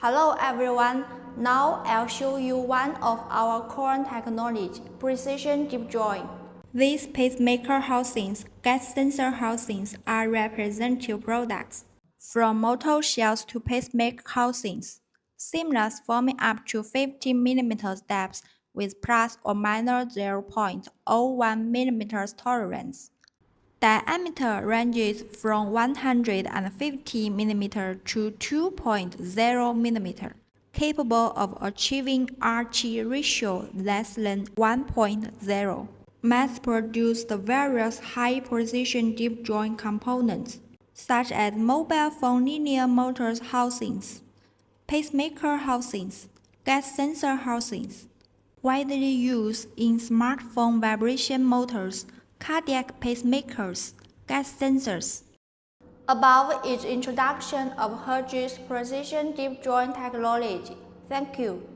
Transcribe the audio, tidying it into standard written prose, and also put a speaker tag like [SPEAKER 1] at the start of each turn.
[SPEAKER 1] Hello everyone, now I'll show you one of our core technology, precision deep joint. These pacemaker housings, gas sensor housings are representative products. From motor shells to pacemaker housings, seamless forming up to 50 mm depth with plus or minus 0.01 mm tolerance. Diameter ranges from 150 mm to 2.0 mm, capable of achieving RT ratio less than 1.0. Mass-produced various high-precision deep joint components, such as mobile phone linear motors housings, pacemaker housings, gas sensor housings, widely used in smartphone vibration motors, cardiac pacemakers, gas sensors. Above is introduction of Heju's precision deep joint technology. Thank you.